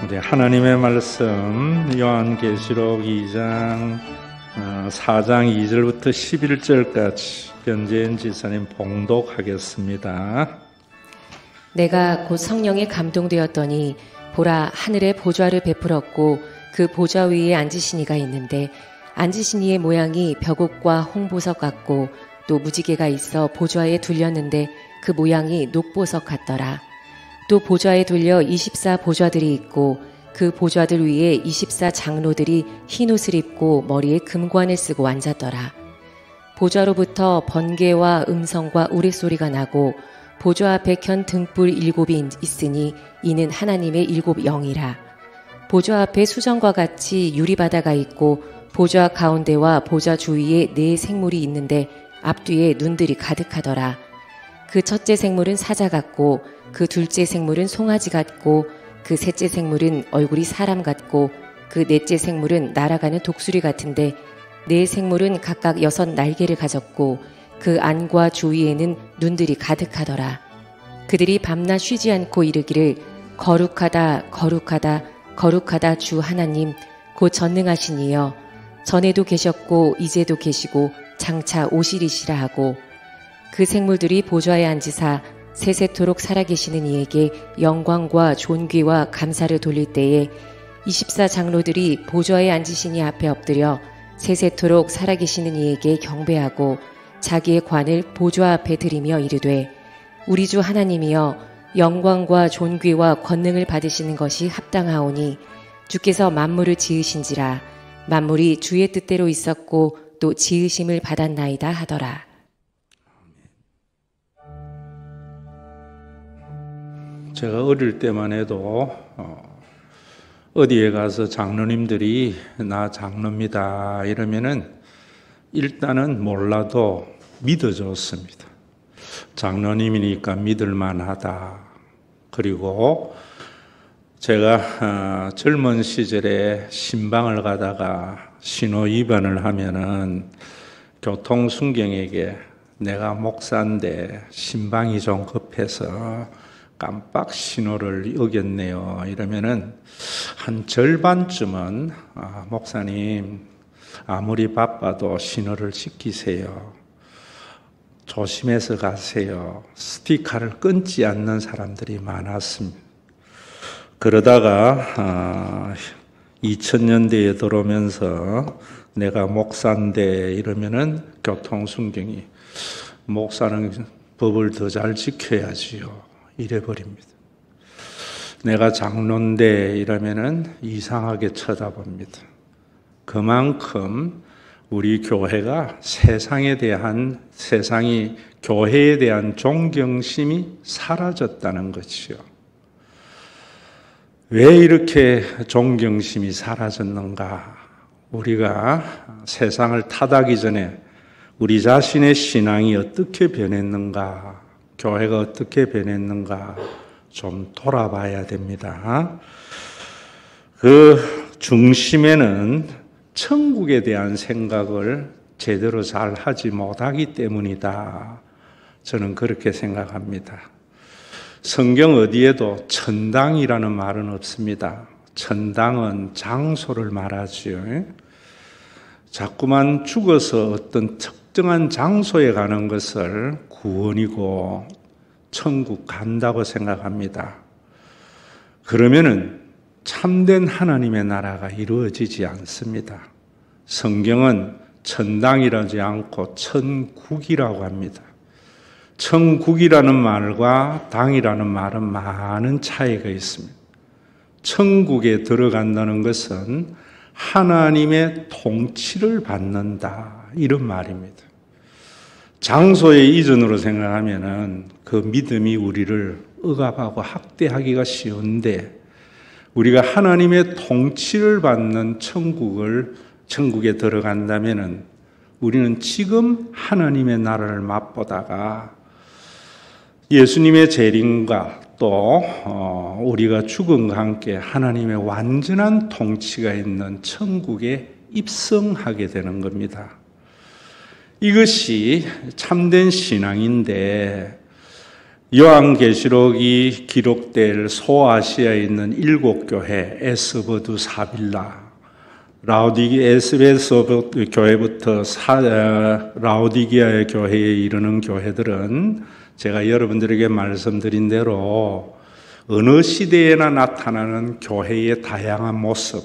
우리 하나님의 말씀 요한계시록 2장 4장 2절부터 11절까지 변재현 지사님 봉독하겠습니다. 내가 곧 성령에 감동되었더니 보라, 하늘에 보좌를 베풀었고 그 보좌 위에 앉으신 이가 있는데 앉으신 이의 모양이 벽옥과 홍보석 같고 또 무지개가 있어 보좌에 둘렸는데 그 모양이 녹보석 같더라. 또 보좌에 둘려 24 보좌들이 있고 그 보좌들 위에 24 장로들이 흰 옷을 입고 머리에 금관을 쓰고 앉았더라. 보좌로부터 번개와 음성과 우레소리가 나고 보좌 앞에 켠 등불 7이 있으니 이는 하나님의 7 영이라. 보좌 앞에 수정과 같이 유리바다가 있고 보좌 가운데와 보좌 주위에 4 생물이 있는데 앞뒤에 눈들이 가득하더라. 그 첫째 생물은 사자 같고 그 둘째 생물은 송아지 같고 그 셋째 생물은 얼굴이 사람 같고 그 넷째 생물은 날아가는 독수리 같은데 4 생물은 각각 6 날개를 가졌고 그 안과 주위에는 눈들이 가득하더라. 그들이 밤낮 쉬지 않고 이르기를 거룩하다 거룩하다 거룩하다 주 하나님 곧 전능하신 이여 전에도 계셨고 이제도 계시고 장차 오시리시라 하고 그 생물들이 보좌에 앉으사 세세토록 살아계시는 이에게 영광과 존귀와 감사를 돌릴 때에 24 장로들이 보좌에 앉으신 이 앞에 엎드려 세세토록 살아계시는 이에게 경배하고 자기의 관을 보좌 앞에 들이며 이르되 우리 주 하나님이여 영광과 존귀와 권능을 받으시는 것이 합당하오니 주께서 만물을 지으신지라 만물이 주의 뜻대로 있었고 또 지으심을 받았나이다 하더라. 제가 어릴 때만 해도 어디에 가서 장로님들이 나 장로입니다 이러면은 일단은 몰라도 믿어줬습니다. 장로님이니까 믿을만하다. 그리고 제가 젊은 시절에 신방을 가다가 신호 위반을 하면은 교통순경에게 내가 목사인데 신방이 좀 급해서 깜빡 신호를 어겼네요 이러면은 한 절반쯤은 목사님 아무리 바빠도 신호를 지키세요. 조심해서 가세요. 스티커를 끊지 않는 사람들이 많았습니다. 그러다가 2000년대에 들어오면서 내가 목사인데 이러면은 교통순경이 목사는 법을 더 잘 지켜야지요. 이래버립니다. 내가 장로인데 이러면은 이상하게 쳐다봅니다. 그만큼 우리 교회가 세상이 교회에 대한 존경심이 사라졌다는 것이요. 왜 이렇게 존경심이 사라졌는가? 우리가 세상을 탓하기 전에 우리 자신의 신앙이 어떻게 변했는가? 교회가 어떻게 변했는가? 좀 돌아봐야 됩니다. 그 중심에는 천국에 대한 생각을 제대로 잘 하지 못하기 때문이다. 저는 그렇게 생각합니다. 성경 어디에도 천당이라는 말은 없습니다. 천당은 장소를 말하지요. 자꾸만 죽어서 어떤 특정한 장소에 가는 것을 구원이고 천국 간다고 생각합니다. 그러면은 참된 하나님의 나라가 이루어지지 않습니다. 성경은 천당이라지 않고 천국이라고 합니다. 천국이라는 말과 당이라는 말은 많은 차이가 있습니다. 천국에 들어간다는 것은 하나님의 통치를 받는다 이런 말입니다. 장소의 이전으로 생각하면은 그 믿음이 우리를 억압하고 학대하기가 쉬운데 우리가 하나님의 통치를 받는 천국에 들어간다면은 우리는 지금 하나님의 나라를 맛보다가 예수님의 재림과 또 우리가 죽음과 함께 하나님의 완전한 통치가 있는 천국에 입성하게 되는 겁니다. 이것이 참된 신앙인데 요한계시록이 기록될 소아시아에 있는 7교회, 에스버두, 사빌라, 에스베소 교회부터 라오디게아의 교회에 이르는 교회들은 제가 여러분들에게 말씀드린 대로 어느 시대에나 나타나는 교회의 다양한 모습,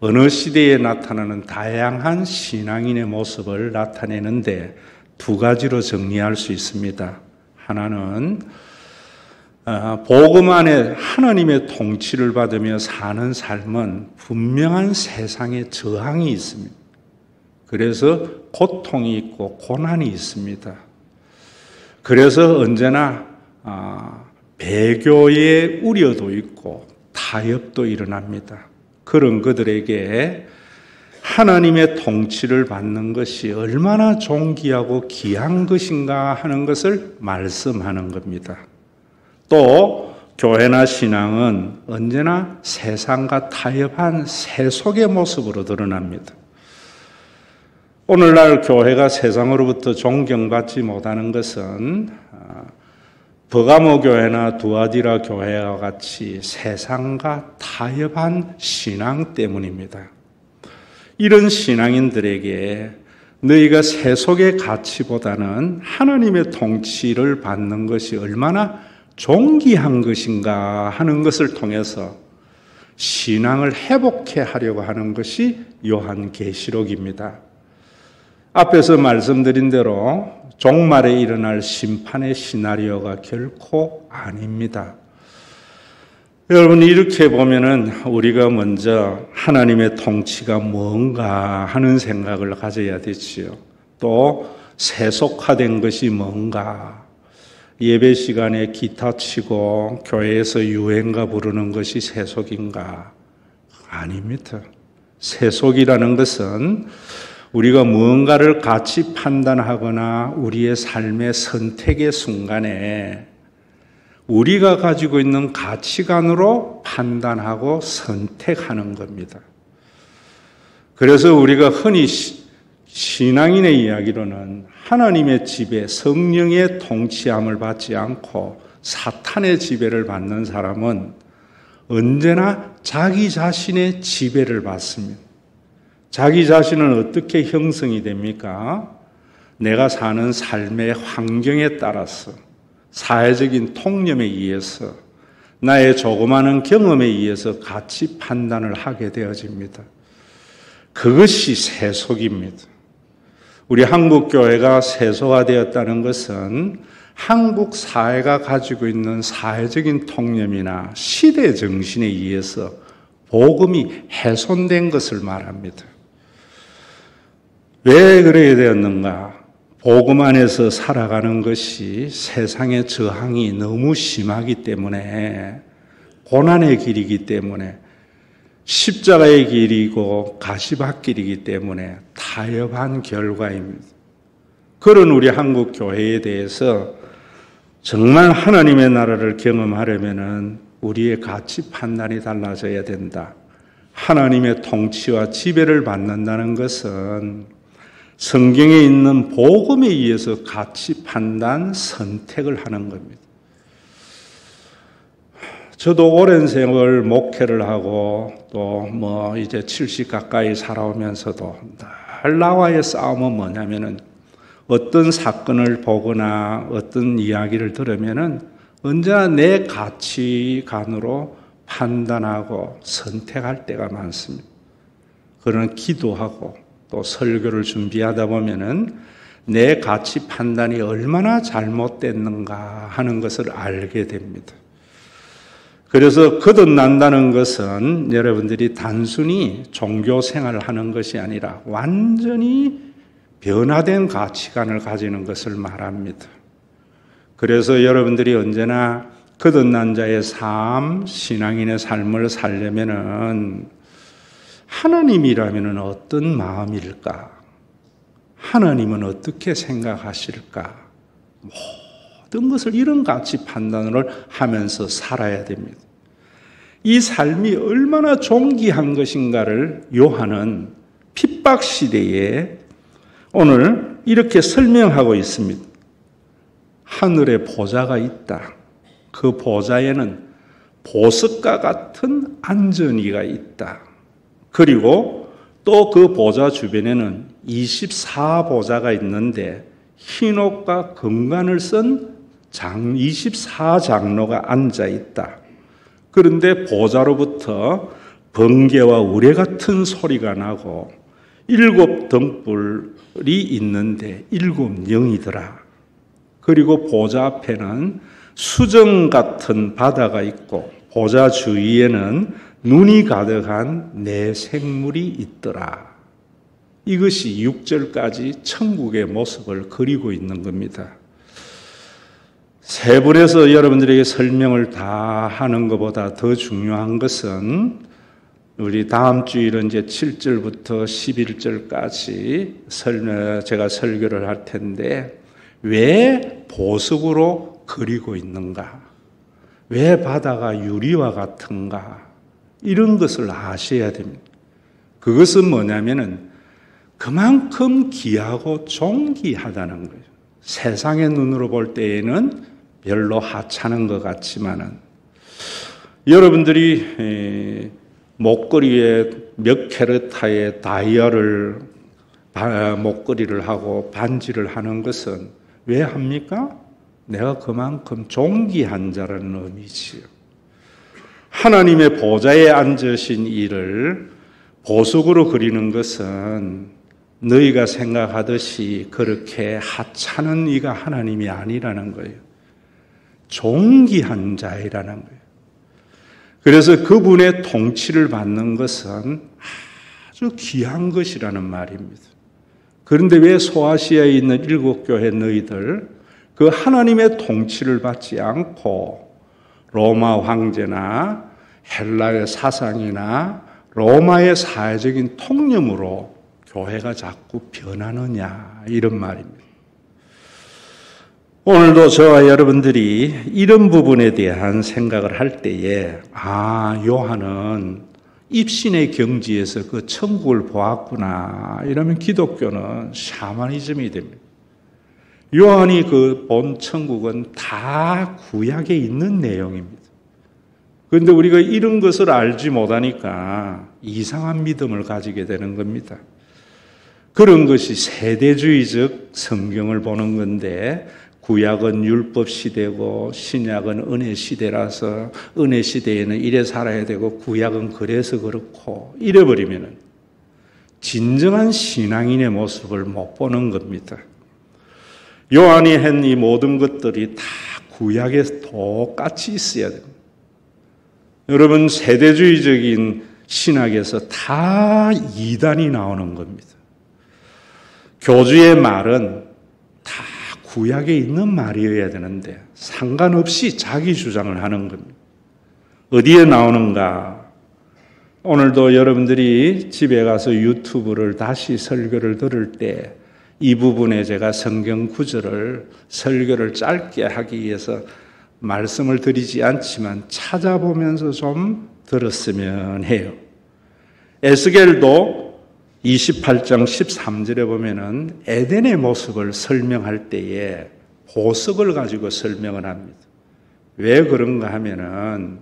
어느 시대에 나타나는 다양한 신앙인의 모습을 나타내는데 두 가지로 정리할 수 있습니다. 하나는 복음 안에 하나님의 통치를 받으며 사는 삶은 분명한 세상의 저항이 있습니다. 그래서 고통이 있고 고난이 있습니다. 그래서 언제나 배교의 우려도 있고 타협도 일어납니다. 그런 그들에게 하나님의 통치를 받는 것이 얼마나 존귀하고 귀한 것인가 하는 것을 말씀하는 겁니다. 또 교회나 신앙은 언제나 세상과 타협한 세속의 모습으로 드러납니다. 오늘날 교회가 세상으로부터 존경받지 못하는 것은 버가모 교회나 두아디라 교회와 같이 세상과 타협한 신앙 때문입니다. 이런 신앙인들에게 너희가 세속의 가치보다는 하나님의 통치를 받는 것이 얼마나 존귀한 것인가 하는 것을 통해서 신앙을 회복해 하려고 하는 것이 요한계시록입니다. 앞에서 말씀드린 대로 종말에 일어날 심판의 시나리오가 결코 아닙니다. 여러분, 이렇게 보면은 우리가 먼저 하나님의 통치가 뭔가 하는 생각을 가져야 되지요. 또 세속화된 것이 뭔가, 예배 시간에 기타 치고 교회에서 유행가 부르는 것이 세속인가? 아닙니다. 세속이라는 것은 우리가 무언가를 같이 판단하거나 우리의 삶의 선택의 순간에 우리가 가지고 있는 가치관으로 판단하고 선택하는 겁니다. 그래서 우리가 흔히 신앙인의 이야기로는 하나님의 지배, 성령의 통치함을 받지 않고 사탄의 지배를 받는 사람은 언제나 자기 자신의 지배를 받습니다. 자기 자신은 어떻게 형성이 됩니까? 내가 사는 삶의 환경에 따라서, 사회적인 통념에 의해서, 나의 조그마한 경험에 의해서 가치 판단을 하게 되어집니다. 그것이 세속입니다. 우리 한국 교회가 세속화되었다는 것은 한국 사회가 가지고 있는 사회적인 통념이나 시대 정신에 의해서 복음이 훼손된 것을 말합니다. 왜 그렇게 되었는가? 복음 안에서 살아가는 것이 세상의 저항이 너무 심하기 때문에, 고난의 길이기 때문에, 십자가의 길이고 가시밭길이기 때문에 타협한 결과입니다. 그런 우리 한국 교회에 대해서 정말 하나님의 나라를 경험하려면 우리의 가치 판단이 달라져야 된다. 하나님의 통치와 지배를 받는다는 것은 성경에 있는 복음에 의해서 가치 판단, 선택을 하는 겁니다. 저도 오랜 세월 목회를 하고 또 이제 70 가까이 살아오면서도 늘 나와의 싸움은 뭐냐면은 어떤 사건을 보거나 어떤 이야기를 들으면은 언제나 내 가치관으로 판단하고 선택할 때가 많습니다. 그러나 기도하고 또 설교를 준비하다 보면은 내 가치 판단이 얼마나 잘못됐는가 하는 것을 알게 됩니다. 그래서 거듭난다는 것은 여러분들이 단순히 종교 생활을 하는 것이 아니라 완전히 변화된 가치관을 가지는 것을 말합니다. 그래서 여러분들이 언제나 거듭난 자의 삶, 신앙인의 삶을 살려면은 하나님이라면 어떤 마음일까? 하나님은 어떻게 생각하실까? 모든 것을 이런 가치 판단을 하면서 살아야 됩니다. 이 삶이 얼마나 존귀한 것인가를 요한은 핍박 시대에 오늘 이렇게 설명하고 있습니다. 하늘에 보좌가 있다. 그 보좌에는 보석과 같은 안전이가 있다. 그리고 또 그 보좌 주변에는 24보좌가 있는데 흰옷과 금관을 쓴 24장로가 앉아 있다. 그런데 보좌로부터 번개와 우레 같은 소리가 나고 7 등불이 있는데 7 영이더라. 그리고 보좌 앞에는 수정 같은 바다가 있고 보좌 주위에는 눈이 가득한 4 생물이 있더라. 이것이 6절까지 천국의 모습을 그리고 있는 겁니다. 세 분에서 여러분들에게 설명을 다 하는 것보다 더 중요한 것은 우리 다음 주일은 이제 7절부터 11절까지 제가 설교를 할 텐데 왜 보석으로 그리고 있는가? 왜 바다가 유리와 같은가? 이런 것을 아셔야 됩니다. 그것은 뭐냐면은 그만큼 귀하고 존귀하다는 거예요. 세상의 눈으로 볼 때에는 별로 하찮은 것 같지만은 여러분들이 목걸이에 몇 캐럿의 다이아를 목걸이를 하고 반지를 하는 것은 왜 합니까? 내가 그만큼 존귀한 자라는 의미지요. 하나님의 보좌에 앉으신 이를 보석으로 그리는 것은 너희가 생각하듯이 그렇게 하찮은 이가 하나님이 아니라는 거예요. 존귀한 자이라는 거예요. 그래서 그분의 통치를 받는 것은 아주 귀한 것이라는 말입니다. 그런데 왜 소아시아에 있는 7 교회 너희들 그 하나님의 통치를 받지 않고 로마 황제나 헬라의 사상이나 로마의 사회적인 통념으로 교회가 자꾸 변하느냐 이런 말입니다. 오늘도 저와 여러분들이 이런 부분에 대한 생각을 할 때에 요한은 입신의 경지에서 그 천국을 보았구나 이러면 기독교는 샤머니즘이 됩니다. 요한이 그 본 천국은 다 구약에 있는 내용입니다. 그런데 우리가 이런 것을 알지 못하니까 이상한 믿음을 가지게 되는 겁니다. 그런 것이 세대주의적 성경을 보는 건데 구약은 율법 시대고 신약은 은혜 시대라서 은혜 시대에는 이래 살아야 되고 구약은 그래서 그렇고 이래버리면 진정한 신앙인의 모습을 못 보는 겁니다. 요한이 한 이 모든 것들이 다 구약에 똑같이 있어야 됩니다. 여러분 세대주의적인 신학에서 다 이단이 나오는 겁니다. 교주의 말은 다 구약에 있는 말이어야 되는데 상관없이 자기 주장을 하는 겁니다. 어디에 나오는가? 오늘도 여러분들이 집에 가서 유튜브를 다시 설교를 들을 때 이 부분에 제가 성경 구절을 설교를 짧게 하기 위해서 말씀을 드리지 않지만 찾아보면서 좀 들었으면 해요. 에스겔도 28장 13절에 보면은 에덴의 모습을 설명할 때에 보석을 가지고 설명을 합니다. 왜 그런가 하면은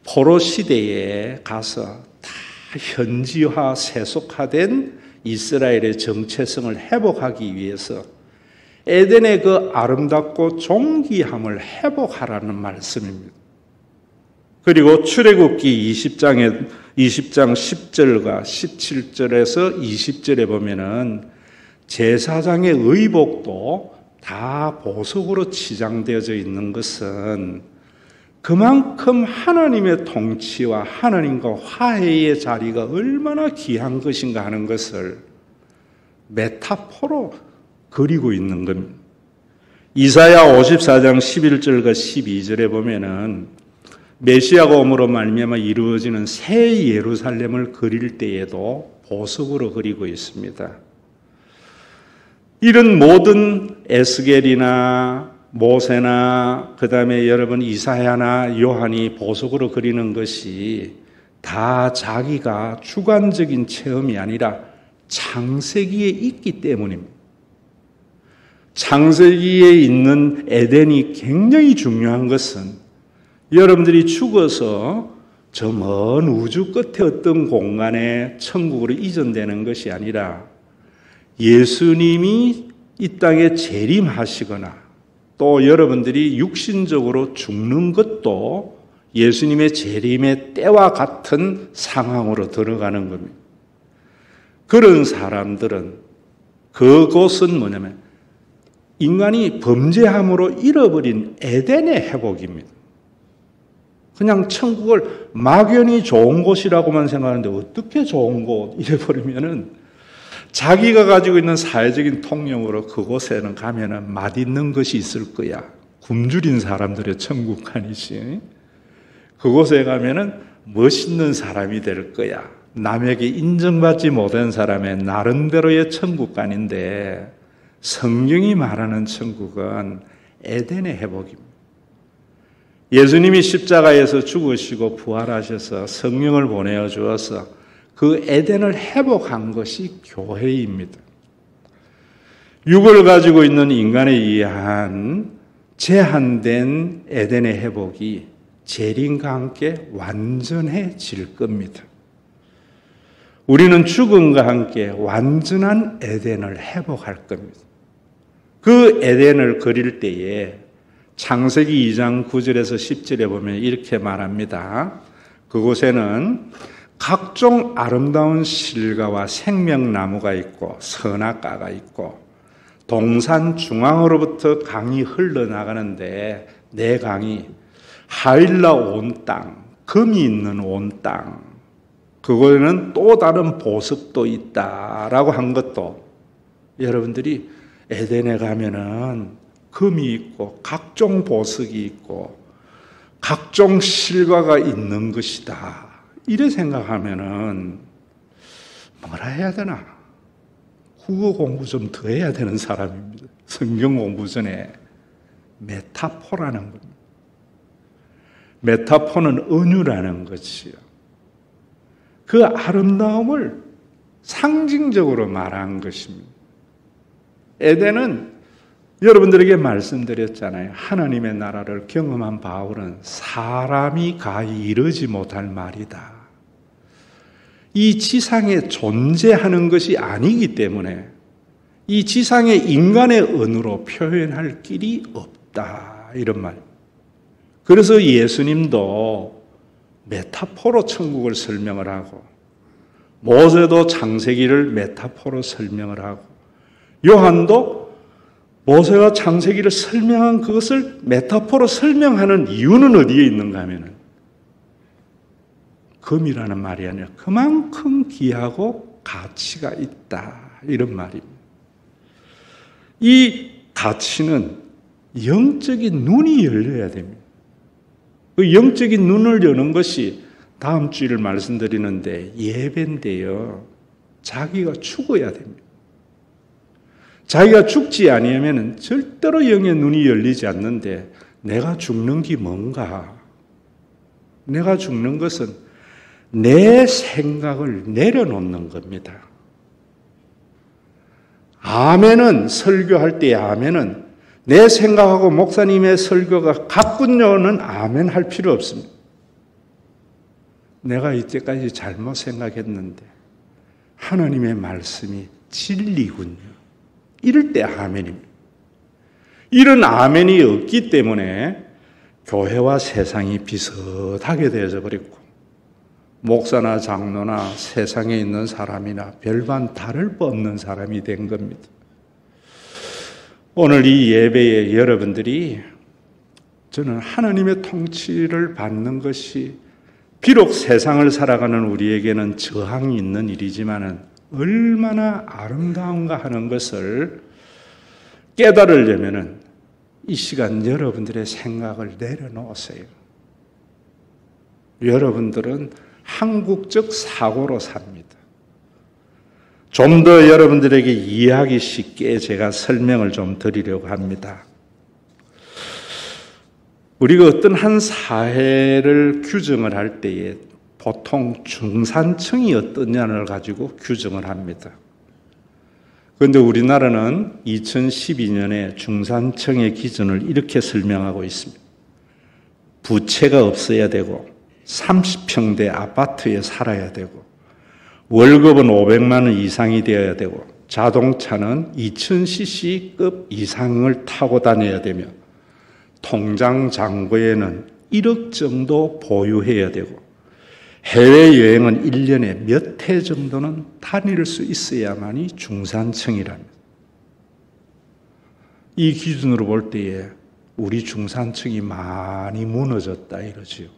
포로 시대에 가서 다 현지화 세속화된 이스라엘의 정체성을 회복하기 위해서 에덴의 그 아름답고 존귀함을 회복하라는 말씀입니다. 그리고 출애굽기 20장 10절과 17절에서 20절에 보면은 제사장의 의복도 다 보석으로 치장되어져 있는 것은 그만큼 하나님의 통치와 하나님과 화해의 자리가 얼마나 귀한 것인가 하는 것을 메타포로 그리고 있는 겁니다. 이사야 54장 11절과 12절에 보면은 메시아가 오므로 말미암아 이루어지는 새 예루살렘을 그릴 때에도 보석으로 그리고 있습니다. 이런 모든 에스겔이나 모세나 그다음에 여러분 이사야나 요한이 보석으로 그리는 것이 다 자기가 주관적인 체험이 아니라 창세기에 있기 때문입니다. 창세기에 있는 에덴이 굉장히 중요한 것은 여러분들이 죽어서 저 먼 우주 끝에 어떤 공간에 천국으로 이전되는 것이 아니라 예수님이 이 땅에 재림하시거나 또 여러분들이 육신적으로 죽는 것도 예수님의 재림의 때와 같은 상황으로 들어가는 겁니다. 그런 사람들은 그곳은 뭐냐면 인간이 범죄함으로 잃어버린 에덴의 회복입니다. 그냥 천국을 막연히 좋은 곳이라고만 생각하는데 어떻게 좋은 곳 이래버리면은 자기가 가지고 있는 사회적인 통념으로 그곳에는 가면은 맛있는 것이 있을 거야. 굶주린 사람들의 천국간이지. 그곳에 가면은 멋있는 사람이 될 거야. 남에게 인정받지 못한 사람의 나름대로의 천국간인데 성경이 말하는 천국은 에덴의 회복입니다. 예수님이 십자가에서 죽으시고 부활하셔서 성령을 보내어 주어서 그 에덴을 회복한 것이 교회입니다. 육을 가지고 있는 인간에 의한 제한된 에덴의 회복이 재림과 함께 완전해질 겁니다. 우리는 죽음과 함께 완전한 에덴을 회복할 겁니다. 그 에덴을 그릴 때에 창세기 2장 9절에서 10절에 보면 이렇게 말합니다. 그곳에는 각종 아름다운 실과와 생명나무가 있고 선악과가 있고 동산 중앙으로부터 강이 흘러나가는데 내 강이 하일라 온 땅, 금이 있는 온 땅, 그거에는 또 다른 보석도 있다라고 한 것도 여러분들이 에덴에 가면은 금이 있고 각종 보석이 있고 각종 실과가 있는 것이다. 이래 생각하면은 뭐라 해야 되나? 국어 공부 좀 더 해야 되는 사람입니다. 성경 공부 전에 메타포라는 겁니다. 메타포는 은유라는 것이요. 그 아름다움을 상징적으로 말한 것입니다. 에덴은 여러분들에게 말씀드렸잖아요. 하나님의 나라를 경험한 바울은 사람이 가히 이르지 못할 말이다. 이 지상에 존재하는 것이 아니기 때문에 이 지상의 인간의 언어로 표현할 길이 없다. 이런 말. 그래서 예수님도 메타포로 천국을 설명을 하고 모세도 창세기를 메타포로 설명을 하고 요한도 모세가 창세기를 설명한 그것을 메타포로 설명하는 이유는 어디에 있는가 하면은 금이라는 말이 아니라 그만큼 귀하고 가치가 있다. 이런 말입니다. 이 가치는 영적인 눈이 열려야 됩니다. 그 영적인 눈을 여는 것이 다음 주일 말씀드리는데 예배인데요. 자기가 죽어야 됩니다. 자기가 죽지 아니하면 절대로 영의 눈이 열리지 않는데 내가 죽는 게 뭔가? 내가 죽는 것은 내 생각을 내려놓는 겁니다. 아멘은 설교할 때 아멘은 내 생각하고 목사님의 설교가 같군요는 아멘 할 필요 없습니다. 내가 이때까지 잘못 생각했는데 하나님의 말씀이 진리군요. 이럴 때 아멘입니다. 이런 아멘이 없기 때문에 교회와 세상이 비슷하게 되어져 버렸고 목사나 장로나 세상에 있는 사람이나 별반 다를 바 없는 사람이 된 겁니다. 오늘 이 예배에 여러분들이 저는 하나님의 통치를 받는 것이 비록 세상을 살아가는 우리에게는 저항이 있는 일이지만은 얼마나 아름다운가 하는 것을 깨달으려면은 이 시간 여러분들의 생각을 내려놓으세요. 여러분들은 한국적 사고로 삽니다. 좀 더 여러분들에게 이해하기 쉽게 제가 설명을 좀 드리려고 합니다. 우리가 어떤 한 사회를 규정을 할 때에 보통 중산층이 어떠냐를 가지고 규정을 합니다. 그런데 우리나라는 2012년에 중산층의 기준을 이렇게 설명하고 있습니다. 부채가 없어야 되고 30평대 아파트에 살아야 되고 월급은 500만 원 이상이 되어야 되고 자동차는 2000cc급 이상을 타고 다녀야 되며 통장 잔고에는 1억 정도 보유해야 되고 해외여행은 1년에 몇 해 정도는 다닐 수 있어야만이 중산층이랍니다. 이 기준으로 볼 때에 우리 중산층이 많이 무너졌다 이러지요.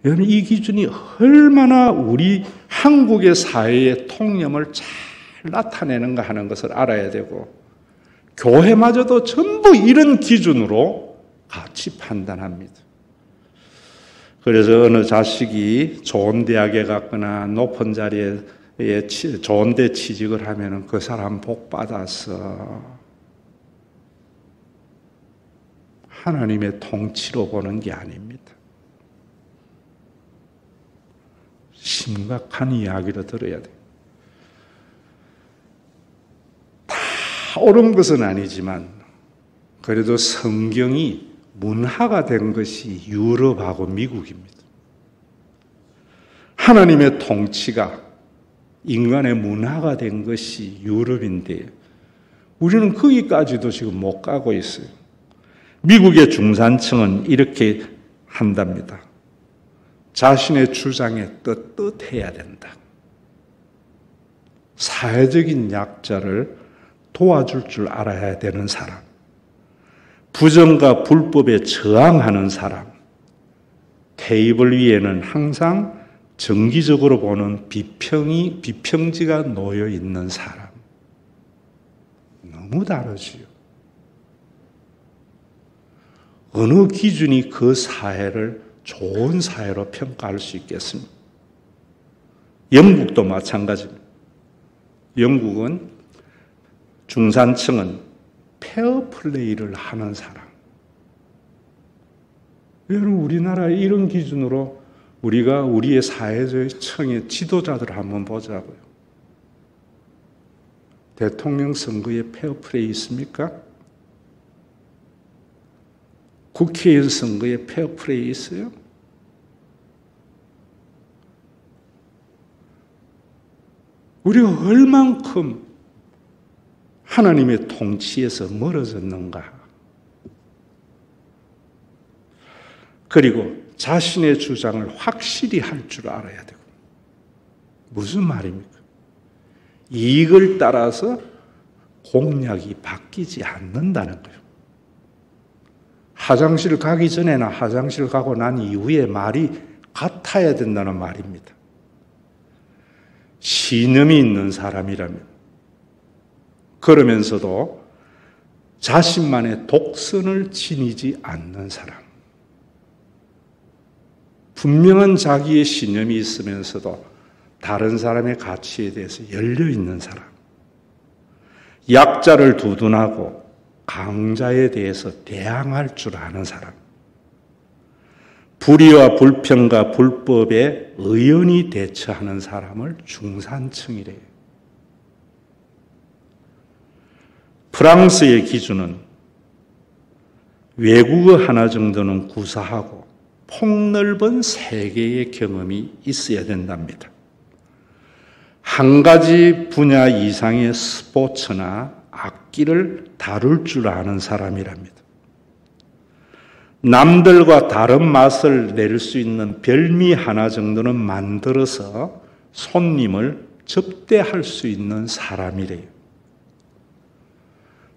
여러분, 이 기준이 얼마나 우리 한국의 사회의 통념을 잘 나타내는가 하는 것을 알아야 되고 교회마저도 전부 이런 기준으로 같이 판단합니다. 그래서 어느 자식이 좋은 대학에 갔거나 높은 자리에 좋은 데 취직을 하면 그 사람 복 받아서 하나님의 통치로 보는 게 아닙니다. 심각한 이야기를 들어야 돼요. 다 옳은 것은 아니지만 그래도 성경이 문화가 된 것이 유럽하고 미국입니다. 하나님의 통치가 인간의 문화가 된 것이 유럽인데 우리는 거기까지도 지금 못 가고 있어요. 미국의 중산층은 이렇게 한답니다. 자신의 주장에 떳떳해야 된다. 사회적인 약자를 도와줄 줄 알아야 되는 사람, 부정과 불법에 저항하는 사람, 테이블 위에는 항상 정기적으로 보는 비평지가 놓여 있는 사람. 너무 다르지요. 어느 기준이 그 사회를 좋은 사회로 평가할 수 있겠습니까? 영국도 마찬가지입니다. 영국은 중산층은 페어플레이를 하는 사람. 여러분, 우리나라의 이런 기준으로 우리가 우리의 사회적의 지도자들을 한번 보자고요. 대통령 선거에 페어플레이 있습니까? 국회의원 선거에 페어플레이 있어요? 우리가 얼만큼 하나님의 통치에서 멀어졌는가? 그리고 자신의 주장을 확실히 할 줄 알아야 되고. 무슨 말입니까? 이익을 따라서 공약이 바뀌지 않는다는 거예요. 화장실 가기 전에나 화장실 가고 난 이후에 말이 같아야 된다는 말입니다. 신념이 있는 사람이라면, 그러면서도 자신만의 독선을 지니지 않는 사람, 분명한 자기의 신념이 있으면서도 다른 사람의 가치에 대해서 열려있는 사람, 약자를 두둔하고 강자에 대해서 대항할 줄 아는 사람, 불의와 불평과 불법에 의연히 대처하는 사람을 중산층이래요. 프랑스의 기준은 외국어 하나 정도는 구사하고 폭넓은 세계의 경험이 있어야 된답니다. 한 가지 분야 이상의 스포츠나 악기를 다룰 줄 아는 사람이랍니다. 남들과 다른 맛을 낼 수 있는 별미 하나 정도는 만들어서 손님을 접대할 수 있는 사람이래요.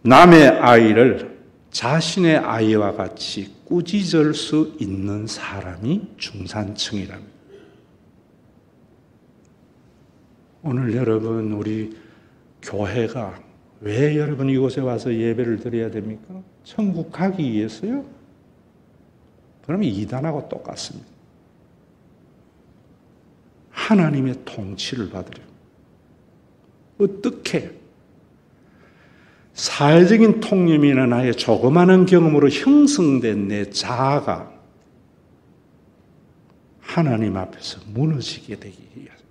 남의 아이를 자신의 아이와 같이 꾸짖을 수 있는 사람이 중산층이랍니다. 오늘 여러분, 우리 교회가 왜 여러분 이곳에 와서 예배를 드려야 됩니까? 천국 가기 위해서요? 그러면 이단하고 똑같습니다. 하나님의 통치를 받으려. 어떻게? 사회적인 통념이나 나의 조그마한 경험으로 형성된 내 자아가 하나님 앞에서 무너지게 되기 위해서.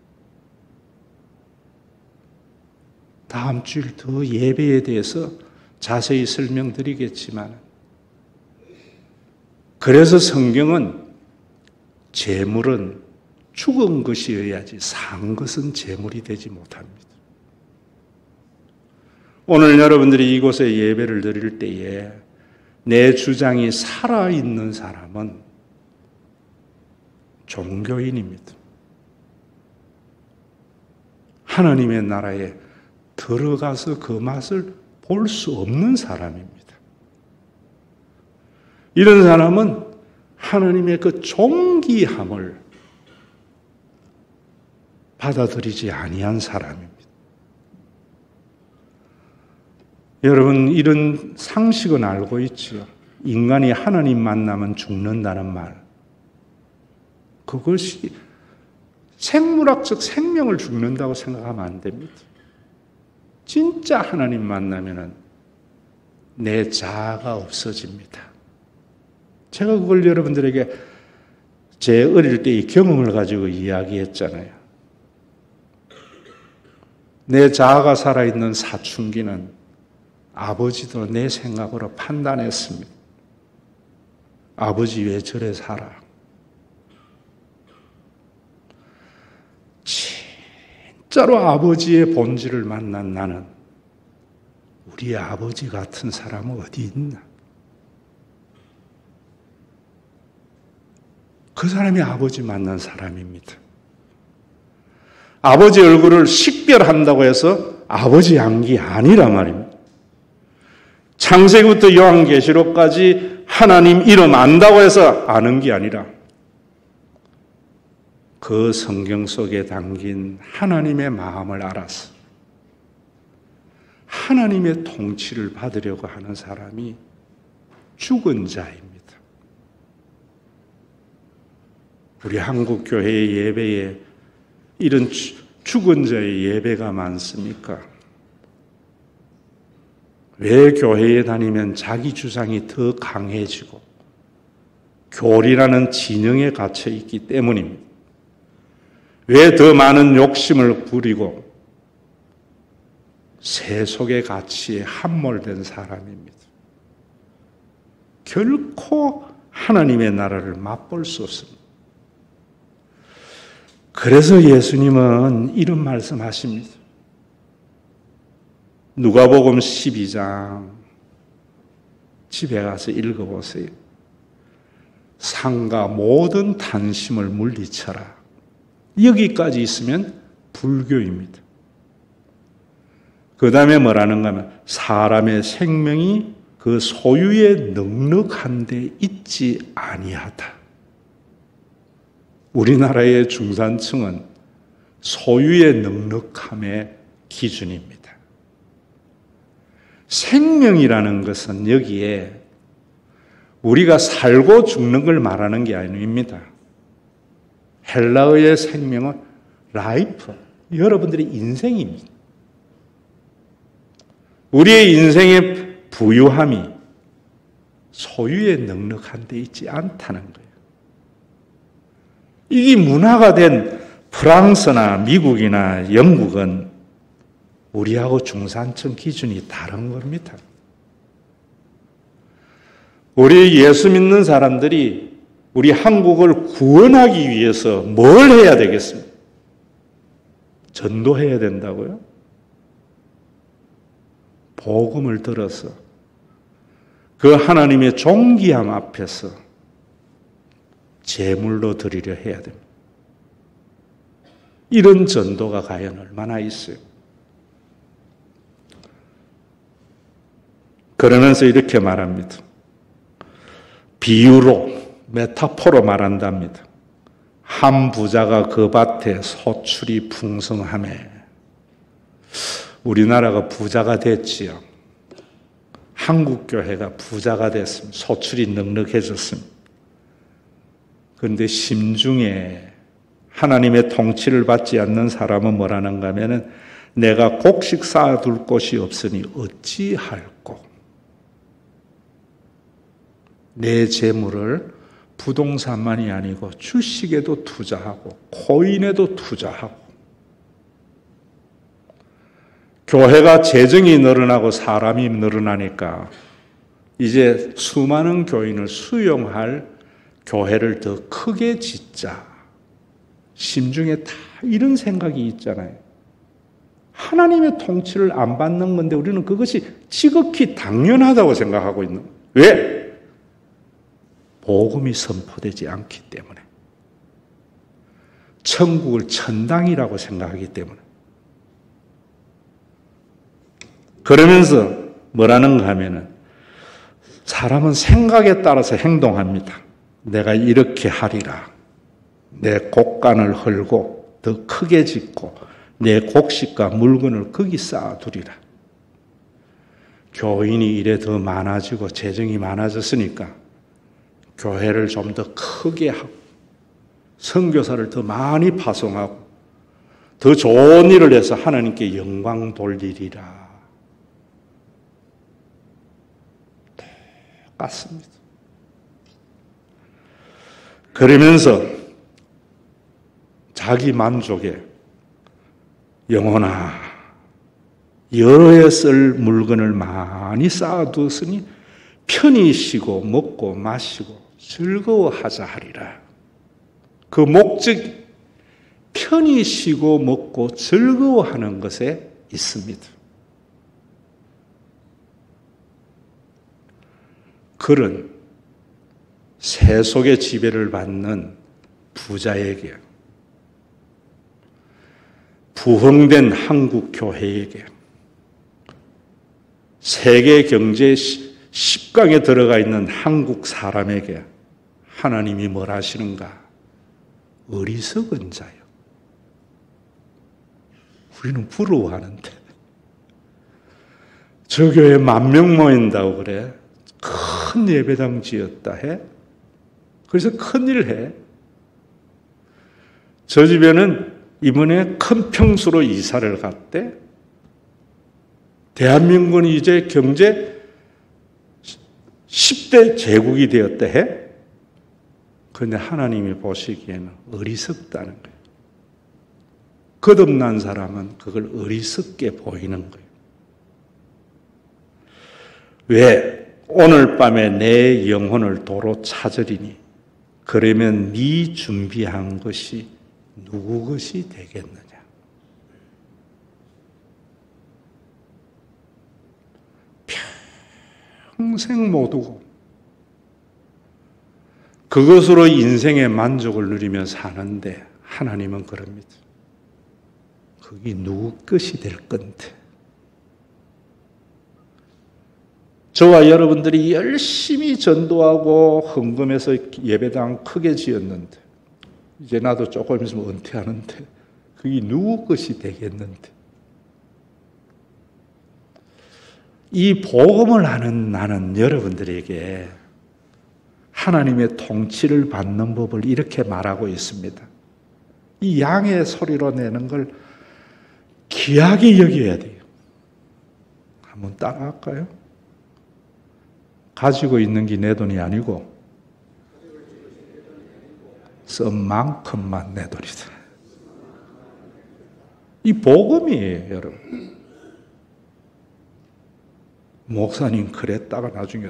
다음 주일 더 예배에 대해서 자세히 설명드리겠지만, 그래서 성경은 재물은 죽은 것이어야지 산 것은 재물이 되지 못합니다. 오늘 여러분들이 이곳에 예배를 드릴 때에 내 주장이 살아있는 사람은 종교인입니다. 하나님의 나라에 들어가서 그 맛을 볼 수 없는 사람입니다. 이런 사람은 하나님의 그 존귀함을 받아들이지 아니한 사람입니다. 여러분, 이런 상식은 알고 있지요. 인간이 하나님 만나면 죽는다는 말. 그것이 생물학적 생명을 죽는다고 생각하면 안 됩니다. 진짜 하나님 만나면은 내 자아가 없어집니다. 제가 그걸 여러분들에게 제 어릴 때의 경험을 가지고 이야기했잖아요. 내 자아가 살아있는 사춘기는 아버지도 내 생각으로 판단했습니다. 아버지 왜 저래 살아? 진짜로 아버지의 본질을 만난 나는 우리 아버지 같은 사람은 어디 있나? 그 사람이 아버지 만난 사람입니다. 아버지 얼굴을 식별한다고 해서 아버지 양기 아니란 말입니다. 창세기부터 요한계시록까지 하나님 이름 안다고 해서 아는 게 아니라 그 성경 속에 담긴 하나님의 마음을 알아서 하나님의 통치를 받으려고 하는 사람이 죽은 자입니다. 우리 한국교회의 예배에 이런 죽은 자의 예배가 많습니까? 왜 교회에 다니면 자기 주장이 더 강해지고 교리라는 진영에 갇혀 있기 때문입니다. 왜 더 많은 욕심을 부리고 세속의 가치에 함몰된 사람입니다. 결코 하나님의 나라를 맛볼 수 없습니다. 그래서 예수님은 이런 말씀하십니다. 누가복음 12장 집에 가서 읽어보세요. 상가 모든 탐심을 물리쳐라. 여기까지 있으면 불교입니다. 그 다음에 뭐라는가 하면 사람의 생명이 그 소유에 넉넉한 데 있지 아니하다. 우리나라의 중산층은 소유의 넉넉함의 기준입니다. 생명이라는 것은 여기에 우리가 살고 죽는 걸 말하는 게 아닙니다. 헬라어의 생명은 라이프, 여러분들의 인생입니다. 우리의 인생의 부유함이 소유에 넉넉한 데 있지 않다는 거예요. 이게 문화가 된 프랑스나 미국이나 영국은 우리하고 중산층 기준이 다른 겁니다. 우리 예수 믿는 사람들이 우리 한국을 구원하기 위해서 뭘 해야 되겠습니까? 전도해야 된다고요? 복음을 들어서 그 하나님의 존귀함 앞에서 제물로 드리려 해야 됩니다. 이런 전도가 과연 얼마나 있어요? 그러면서 이렇게 말합니다. 비유로, 메타포로 말한답니다. 한 부자가 그 밭에 소출이 풍성하매. 우리나라가 부자가 됐지요. 한국교회가 부자가 됐습니다. 소출이 넉넉해졌습니다. 그런데 심중에 하나님의 통치를 받지 않는 사람은 뭐라는가 하면은 내가 곡식 쌓아둘 곳이 없으니 어찌할꼬. 내 재물을 부동산만이 아니고 주식에도 투자하고 코인에도 투자하고 교회가 재정이 늘어나고 사람이 늘어나니까 이제 수많은 교인을 수용할 교회를 더 크게 짓자. 심중에 다 이런 생각이 있잖아요. 하나님의 통치를 안 받는 건데 우리는 그것이 지극히 당연하다고 생각하고 있는 거예요. 왜? 복음이 선포되지 않기 때문에. 천국을 천당이라고 생각하기 때문에. 그러면서 뭐라는가 하면은 사람은 생각에 따라서 행동합니다. 내가 이렇게 하리라. 내 곡간을 헐고 더 크게 짓고 내 곡식과 물건을 거기 쌓아두리라. 교인이 이래 더 많아지고 재정이 많아졌으니까 교회를 좀 더 크게 하고 선교사를 더 많이 파송하고 더 좋은 일을 해서 하나님께 영광 돌리리라. 똑같습니다. 그러면서 자기 만족에 영혼아 여러 해 쓸 물건을 많이 쌓아두었으니 편히 쉬고 먹고 마시고 즐거워하자 하리라. 그 목적이 편히 쉬고 먹고 즐거워하는 것에 있습니다. 그런 세속의 지배를 받는 부자에게, 부흥된 한국 교회에게, 세계 경제 10강에 들어가 있는 한국 사람에게 하나님이 뭘 하시는가? 어리석은 자요. 우리는 부러워하는데. 저 교회 10,000명 모인다고 그래. 큰 예배당 지었다 해. 그래서 큰일 해. 저 집에는 이번에 큰 평수로 이사를 갔대. 대한민국은 이제 경제 10대 제국이 되었다 해. 그런데 하나님이 보시기에는 어리석다는 거예요. 거듭난 사람은 그걸 어리석게 보이는 거예요. 왜? 오늘 밤에 내 영혼을 도로 찾으리니 그러면 네 준비한 것이 누구 것이 되겠느냐? 평생 못 오고 그것으로 인생의 만족을 누리며 사는데 하나님은 그럽니다. 그게 누구 것이 될 건데. 저와 여러분들이 열심히 전도하고 헌금해서 예배당 크게 지었는데 이제 나도 조금 있으면 은퇴하는데 그게 누구 것이 되겠는데. 이 복음을 하는 나는 여러분들에게 하나님의 통치를 받는 법을 이렇게 말하고 있습니다. 이 양의 소리로 내는 걸 귀하게 여겨야 돼요. 한번 따라할까요? 가지고 있는 게 내 돈이 아니고 쓴 만큼만 내 돈이다. 이 복음이에요, 여러분. 목사님 그랬다가 나중에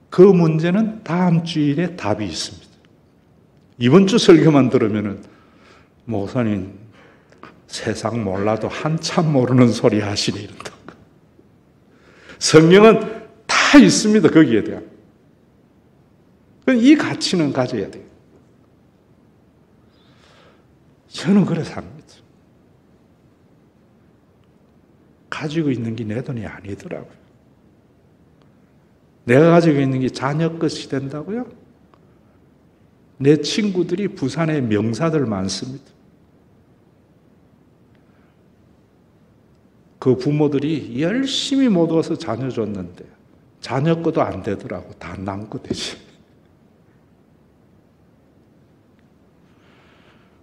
그 문제는 다음 주일에 답이 있습니다. 이번 주 설교만 들으면은 목사님 세상 몰라도 한참 모르는 소리 하시네 이런다. 성경은 다 있습니다. 거기에 대한. 이 가치는 가져야 돼요. 저는 그래서 합니다. 가지고 있는 게 내 돈이 아니더라고요. 내가 가지고 있는 게 자녀 것이 된다고요? 내 친구들이 부산에 명사들 많습니다. 그 부모들이 열심히 모아서 자녀 줬는데 자녀 것도 안 되더라고. 다 남고 되지.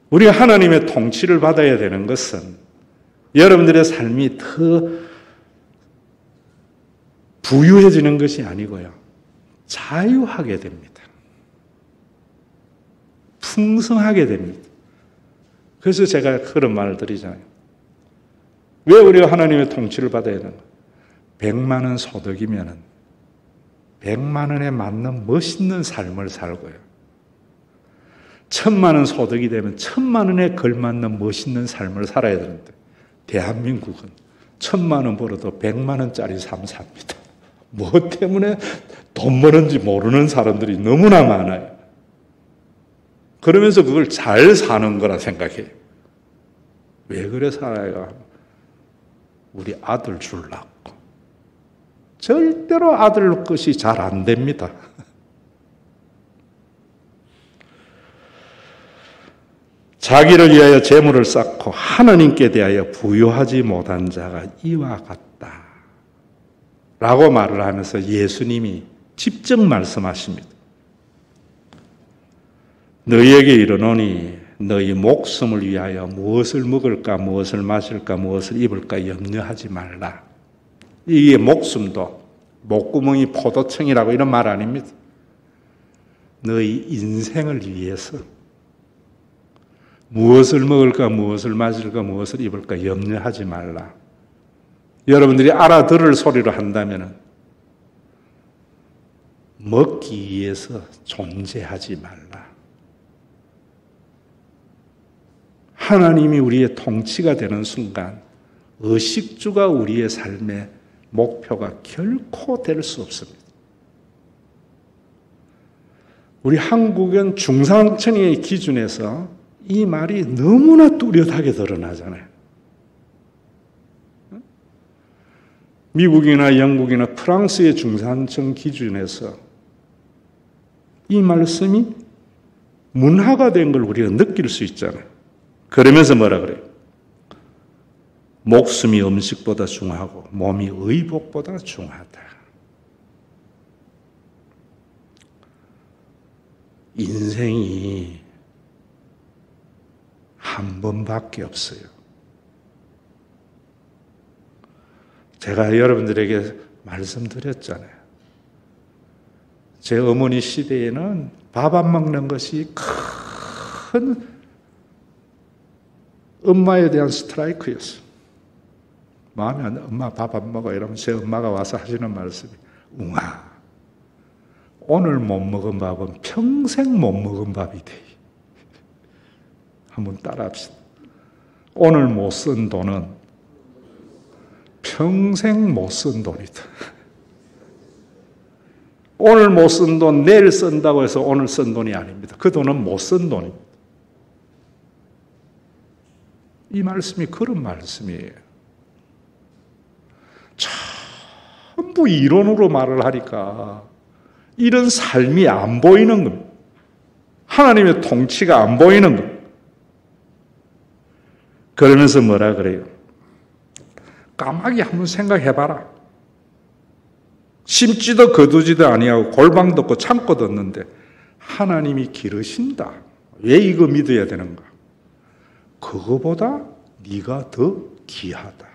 우리가 하나님의 통치를 받아야 되는 것은 여러분들의 삶이 더 부유해지는 것이 아니고요. 자유하게 됩니다. 풍성하게 됩니다. 그래서 제가 그런 말을 드리잖아요. 왜 우리가 하나님의 통치를 받아야 되는가? 100만 원 소득이면 100만 원에 맞는 멋있는 삶을 살고요. 1000만 원 소득이 되면 1000만 원에 걸맞는 멋있는 삶을 살아야 되는데 대한민국은 1000만 원 벌어도 100만 원짜리 삶 삽니다. 뭐 때문에 돈 버는지 모르는 사람들이 너무나 많아요. 그러면서 그걸 잘 사는 거라 생각해요. 왜 그래 살아요? 우리 아들 줄라고. 절대로 아들 것이 잘 안 됩니다. 자기를 위하여 재물을 쌓고 하나님께 대하여 부유하지 못한 자가 이와 같다. 라고 말을 하면서 예수님이 직접 말씀하십니다. 너희에게 이르노니 너희 목숨을 위하여 무엇을 먹을까 무엇을 마실까 무엇을 입을까 염려하지 말라. 이게 목숨도 목구멍이 포도청이라고 이런 말 아닙니다. 너희 인생을 위해서 무엇을 먹을까 무엇을 마실까 무엇을 입을까 염려하지 말라. 여러분들이 알아들을 소리로 한다면 먹기 위해서 존재하지 말라. 하나님이 우리의 통치가 되는 순간 의식주가 우리의 삶의 목표가 결코 될 수 없습니다. 우리 한국은 중상층의 기준에서 이 말이 너무나 뚜렷하게 드러나잖아요. 미국이나 영국이나 프랑스의 중산층 기준에서 이 말씀이 문화가 된 걸 우리가 느낄 수 있잖아요. 그러면서 뭐라 그래요? 목숨이 음식보다 중요하고 몸이 의복보다 중요하다. 인생이 한 번밖에 없어요. 제가 여러분들에게 말씀드렸잖아요. 제 어머니 시대에는 밥 안 먹는 것이 큰 엄마에 대한 스트라이크였어요. 마음에 안 엄마 밥 안 먹어 이러면 제 엄마가 와서 하시는 말씀이 웅아 오늘 못 먹은 밥은 평생 못 먹은 밥이 돼. 한번 따라합시다. 오늘 못 쓴 돈은 평생 못 쓴 돈이다. 오늘 못 쓴 돈 내일 쓴다고 해서 오늘 쓴 돈이 아닙니다. 그 돈은 못 쓴 돈입니다. 이 말씀이 그런 말씀이에요. 전부 이론으로 말을 하니까 이런 삶이 안 보이는 겁니다. 하나님의 통치가 안 보이는 겁니다. 그러면서 뭐라 그래요? 까마귀 한번 생각해봐라. 심지도 거두지도 아니하고 골방도 없고 창고도 없는데 하나님이 기르신다. 왜 이거 믿어야 되는가? 그거보다 네가 더 귀하다.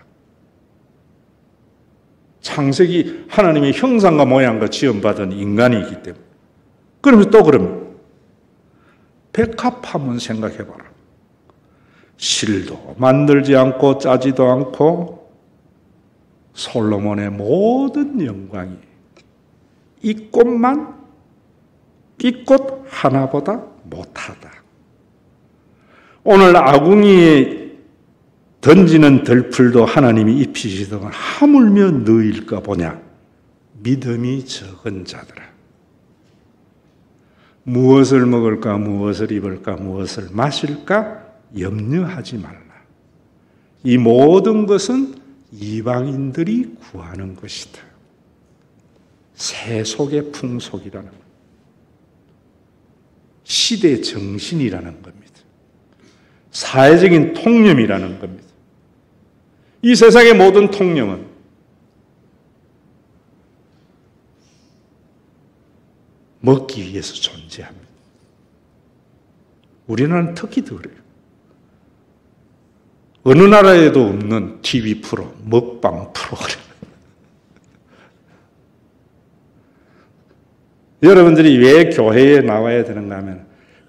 창세기 하나님의 형상과 모양과 지음받은 인간이기 때문에. 그러면서 또 그러면 백합 한번 생각해봐라. 실도 만들지 않고 짜지도 않고 솔로몬의 모든 영광이 이 꽃만 이 꽃 하나보다 못하다. 오늘 아궁이에 던지는 들풀도 하나님이 입히시더만 하물며 너일까 보냐. 믿음이 적은 자들아. 무엇을 먹을까 무엇을 입을까 무엇을 마실까 염려하지 말라. 이 모든 것은 이방인들이 구하는 것이다. 세속의 풍속이라는 것. 시대 정신이라는 겁니다. 사회적인 통념이라는 겁니다. 이 세상의 모든 통념은 먹기 위해서 존재합니다. 우리나라는 특히 더 그래요. 어느 나라에도 없는 TV 프로, 먹방 프로그램. 여러분들이 왜 교회에 나와야 되는가 하면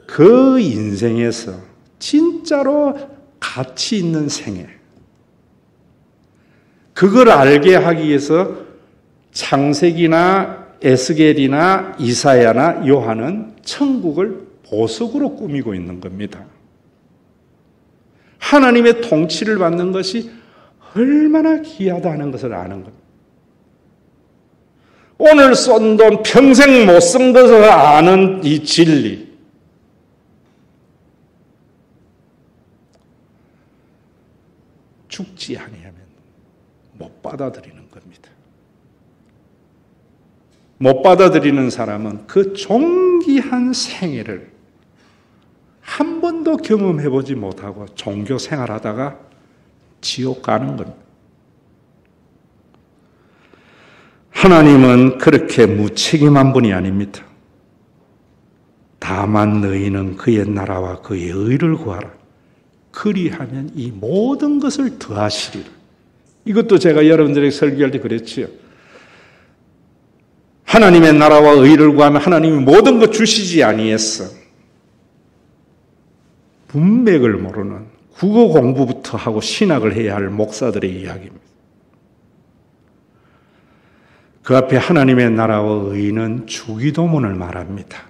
그 인생에서 진짜로 가치 있는 생애, 그걸 알게 하기 위해서 창세기나 에스겔이나 이사야나 요한은 천국을 보석으로 꾸미고 있는 겁니다. 하나님의 통치를 받는 것이 얼마나 귀하다는 것을 아는 겁니다. 오늘 쏜 돈 평생 못 쓴 것을 아는 이 진리. 죽지 아니하면 못 받아들이는 겁니다. 못 받아들이는 사람은 그 존귀한 생애를 한 번도 경험해보지 못하고 종교 생활하다가 지옥 가는 겁니다. 하나님은 그렇게 무책임한 분이 아닙니다. 다만 너희는 그의 나라와 그의 의를 구하라. 그리하면 이 모든 것을 더하시리라. 이것도 제가 여러분들에게 설교할 때 그랬지요. 하나님의 나라와 의를 구하면 하나님이 모든 것 주시지 아니했어. 문맥을 모르는 국어 공부부터 하고 신학을 해야 할 목사들의 이야기입니다. 그 앞에 하나님의 나라와 의는 주기도문을 말합니다.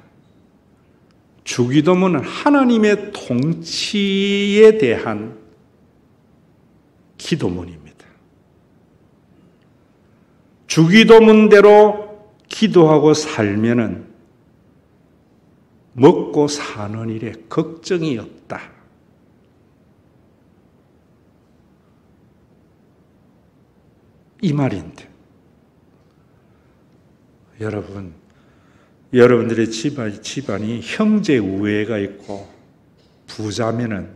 주기도문은 하나님의 통치에 대한 기도문입니다. 주기도문대로 기도하고 살면은 먹고 사는 일에 걱정이 없다. 이 말인데, 여러분들의 집안이 형제 우애가 있고 부자면은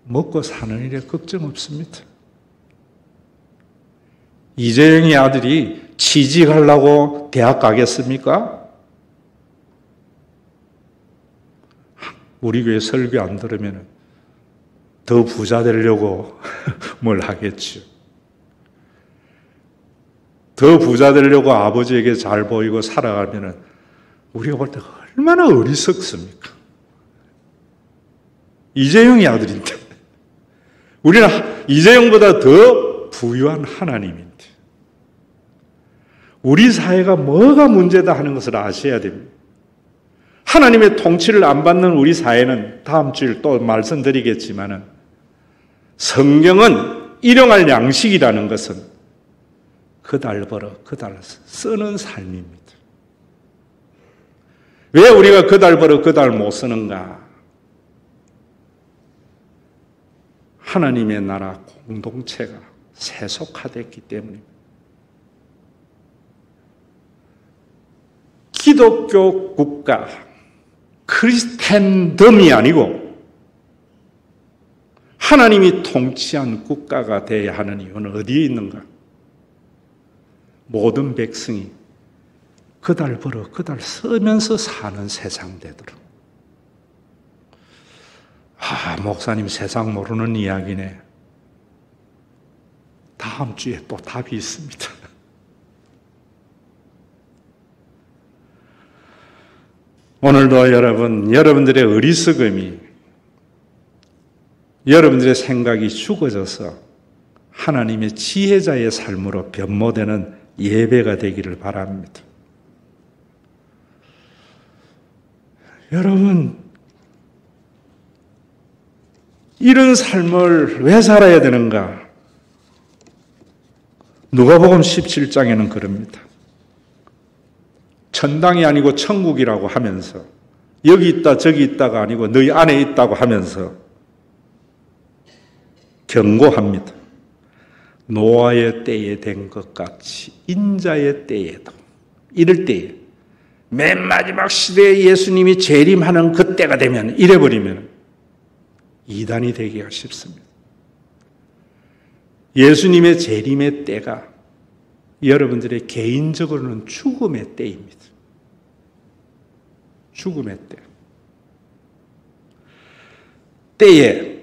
먹고 사는 일에 걱정 없습니다. 이재영이 아들이 취직하려고 대학 가겠습니까? 우리 교회 설교 안 들으면 더 부자 되려고 뭘 하겠죠. 더 부자 되려고 아버지에게 잘 보이고 살아가면 우리가 볼 때 얼마나 어리석습니까? 이재영이 아들인데 우리는 이재영보다 더 부유한 하나님인데 우리 사회가 뭐가 문제다 하는 것을 아셔야 됩니다. 하나님의 통치를 안 받는 우리 사회는 다음 주일 또 말씀드리겠지만은 성경은 일용할 양식이라는 것은 그달 벌어 그달 쓰는 삶입니다. 왜 우리가 그달 벌어 그달 못 쓰는가? 하나님의 나라 공동체가 세속화됐기 때문입니다. 기독교 국가, 크리스텐덤이 아니고 하나님이 통치한 국가가 되어야 하는 이유는 어디에 있는가? 모든 백성이 그달 벌어 그달 쓰면서 사는 세상 되도록. 목사님 세상 모르는 이야기네. 다음 주에 또 답이 있습니다. 오늘도 여러분들의 어리석음이, 여러분들의 생각이 죽어져서 하나님의 지혜자의 삶으로 변모되는 예배가 되기를 바랍니다. 여러분, 이런 삶을 왜 살아야 되는가? 누가복음 17장에는 그럽니다. 천당이 아니고 천국이라고 하면서 여기 있다 저기 있다가 아니고 너희 안에 있다고 하면서 경고합니다. 노아의 때에 된 것 같이 인자의 때에도, 이럴 때에 맨 마지막 시대에 예수님이 재림하는 그때가 되면, 이래버리면 이단이 되기가 쉽습니다. 예수님의 재림의 때가 여러분들의 개인적으로는 죽음의 때입니다. 죽음의 때. 때에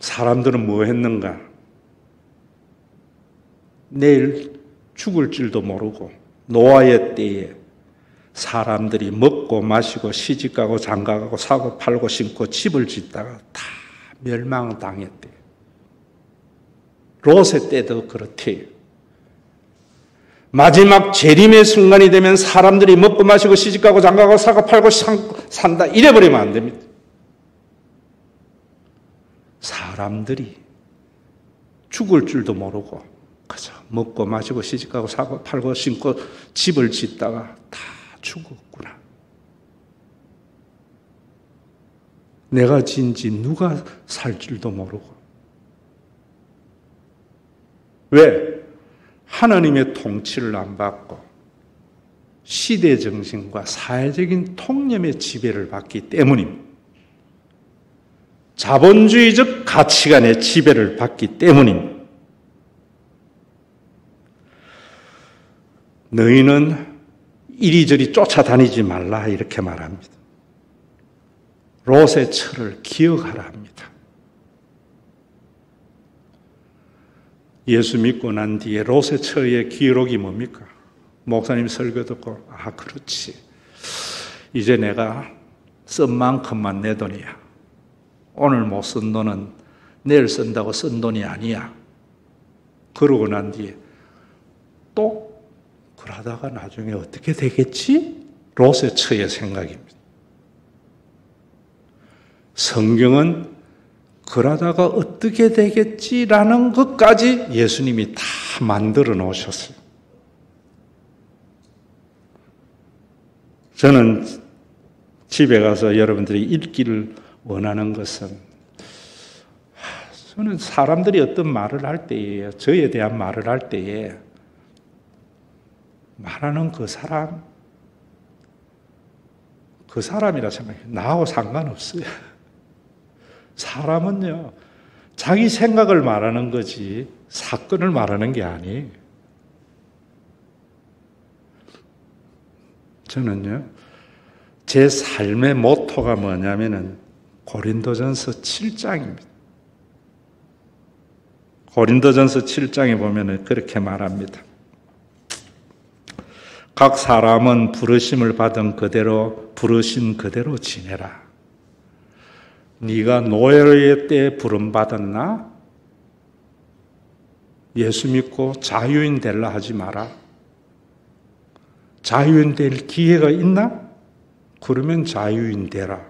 사람들은 뭐 했는가? 내일 죽을 줄도 모르고 노아의 때에 사람들이 먹고 마시고 시집가고 장가가고 사고 팔고 심고 집을 짓다가 다 멸망당했대요. 롯의 때도 그렇대요. 마지막 재림의 순간이 되면 사람들이 먹고 마시고 시집가고 장가가고 사고 팔고 산다 이래버리면 안 됩니다. 사람들이 죽을 줄도 모르고 그저 먹고 마시고 시집가고 사고 팔고 신고 집을 짓다가 다 죽었구나. 내가 지은 집 누가 살 줄도 모르고. 왜? 하나님의 통치를 안 받고 시대 정신과 사회적인 통념의 지배를 받기 때문입니다. 자본주의적 가치관의 지배를 받기 때문입니다. 너희는 이리저리 쫓아다니지 말라 이렇게 말합니다. 롯의 철을 기억하라 합니다. 예수 믿고 난 뒤에 롯의 처의 기록이 뭡니까? 목사님 설교 듣고 그렇지. 이제 내가 쓴 만큼만 내 돈이야. 오늘 못 쓴 돈은 내일 쓴다고 쓴 돈이 아니야. 그러고 난 뒤에 또 그러다가 나중에 어떻게 되겠지? 롯의 처의 생각입니다. 성경은 그러다가 어떻게 되겠지라는 것까지 예수님이 다 만들어 놓으셨어요. 저는 집에 가서 여러분들이 읽기를 원하는 것은 저는 사람들이 어떤 말을 할 때에 저에 대한 말을 할 때에 말하는 그 사람이라 생각해요. 나하고 상관없어요. 사람은요, 자기 생각을 말하는 거지 사건을 말하는 게 아니에요. 저는요, 제 삶의 모토가 뭐냐면은 고린도전서 7장입니다. 고린도전서 7장에 보면은 그렇게 말합니다. 각 사람은 부르심을 받은 그대로 부르신 그대로 지내라. 네가 노예의 때에 부름받았나? 예수 믿고 자유인 되려 하지 마라. 자유인 될 기회가 있나? 그러면 자유인 되라.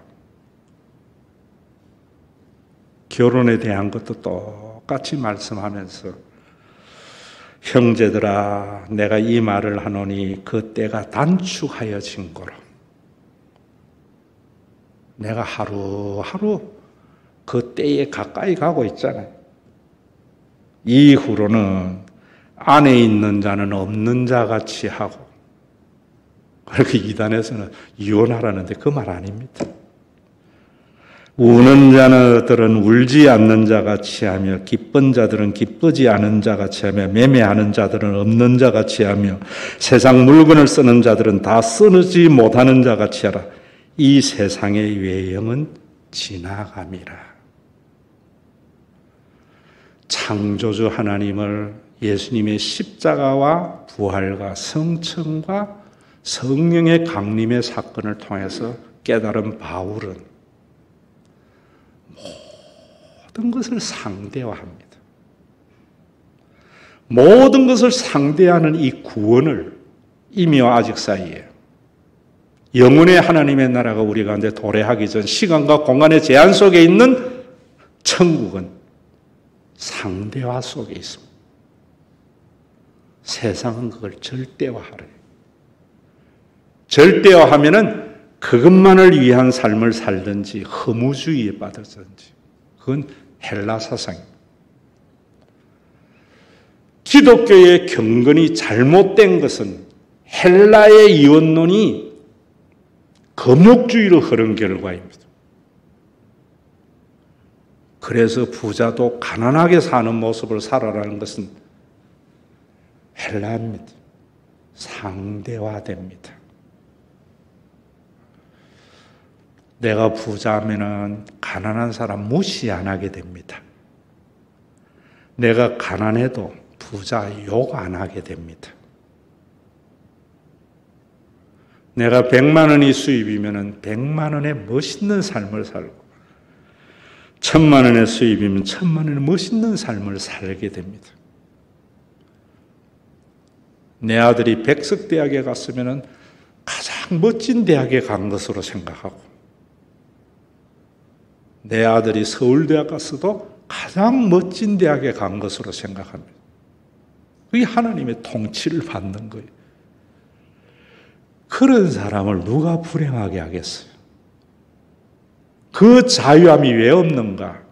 결혼에 대한 것도 똑같이 말씀하면서 형제들아 내가 이 말을 하노니 그 때가 단축하여진 거로 내가 하루하루 그 때에 가까이 가고 있잖아요. 이후로는 안에 있는 자는 없는 자 같이 하고 그렇게 이단에서는 이혼하라는데 그 말 아닙니다. 우는 자들은 울지 않는 자 같이 하며 기쁜 자들은 기쁘지 않은 자 같이 하며 매매하는 자들은 없는 자 같이 하며 세상 물건을 쓰는 자들은 다 쓰지 못하는 자 같이 하라. 이 세상의 외형은 지나감이라. 창조주 하나님을 예수님의 십자가와 부활과 성천과 성령의 강림의 사건을 통해서 깨달은 바울은 모든 것을 상대화합니다. 모든 것을 상대하는 이 구원을 이미와 아직 사이에 영혼의 하나님의 나라가 우리 가운데 도래하기 전 시간과 공간의 제한 속에 있는 천국은 상대화 속에 있습니다. 세상은 그걸 절대화하래요. 절대화하면은 그것만을 위한 삶을 살든지 허무주의에 빠졌든지 그건 헬라 사상입니다. 기독교의 경건이 잘못된 것은 헬라의 이원론이 금욕주의로 흐른 결과입니다. 그래서 부자도 가난하게 사는 모습을 살아라는 것은 헬라입니다. 상대화됩니다. 내가 부자면은 가난한 사람 무시 안 하게 됩니다. 내가 가난해도 부자 욕 안 하게 됩니다. 내가 100만 원이 수입이면은 100만 원의 멋있는 삶을 살고 1,000만 원의 수입이면 1,000만 원의 멋있는 삶을 살게 됩니다. 내 아들이 백석대학에 갔으면 가장 멋진 대학에 간 것으로 생각하고, 내 아들이 서울대학 갔어도 가장 멋진 대학에 간 것으로 생각합니다. 그게 하나님의 통치를 받는 거예요. 그런 사람을 누가 불행하게 하겠어요? 그 자유함이 왜 없는가?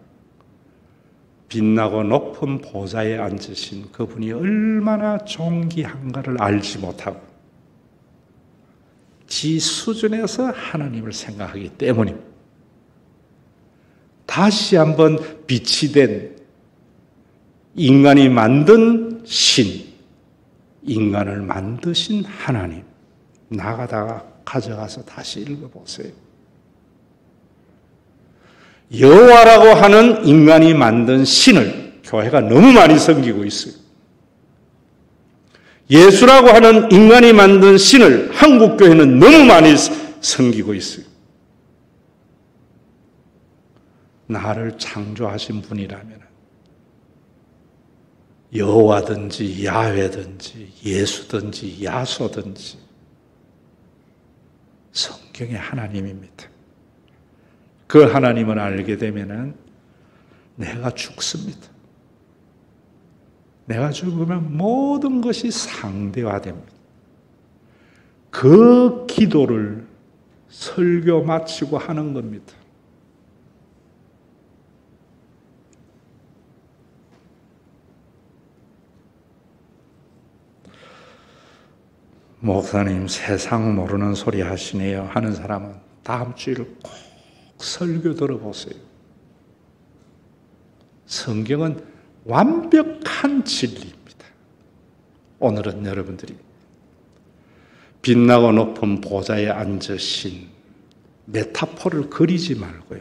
빛나고 높은 보좌에 앉으신 그분이 얼마나 존귀한가를 알지 못하고 지 수준에서 하나님을 생각하기 때문입니다. 다시 한번 빛이 된 인간이 만든 신, 인간을 만드신 하나님, 나가다가 가져가서 다시 읽어보세요. 여호와라고 하는 인간이 만든 신을 교회가 너무 많이 섬기고 있어요. 예수라고 하는 인간이 만든 신을 한국 교회는 너무 많이 섬기고 있어요. 나를 창조하신 분이라면 여호와든지 야훼든지 예수든지 야소든지 성경의 하나님입니다. 그 하나님을 알게 되면 내가 죽습니다. 내가 죽으면 모든 것이 상대화됩니다. 그 기도를 설교 마치고 하는 겁니다. 목사님 세상 모르는 소리 하시네요 하는 사람은 다음 주일 꼭 설교 들어보세요. 성경은 완벽한 진리입니다. 오늘은 여러분들이 빛나고 높은 보좌에 앉으신 메타포를 그리지 말고요.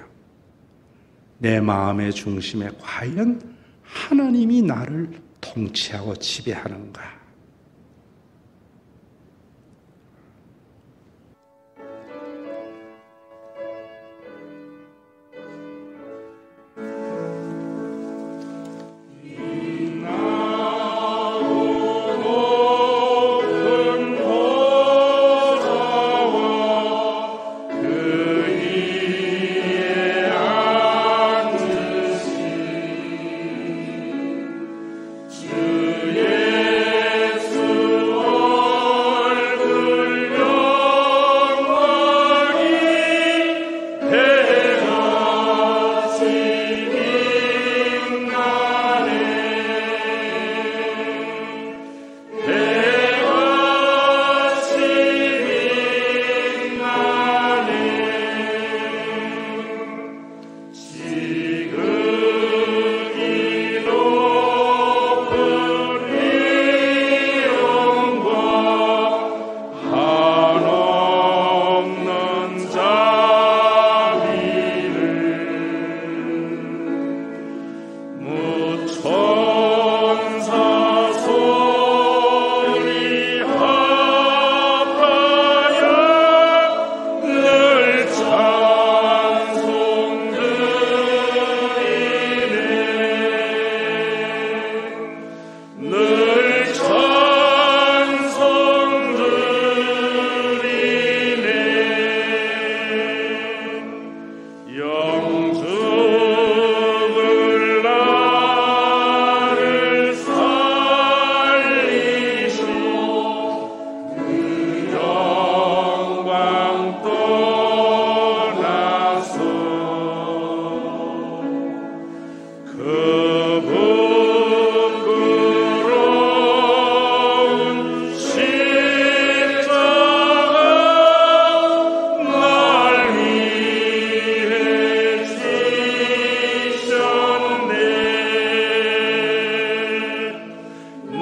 내 마음의 중심에 과연 하나님이 나를 통치하고 지배하는가?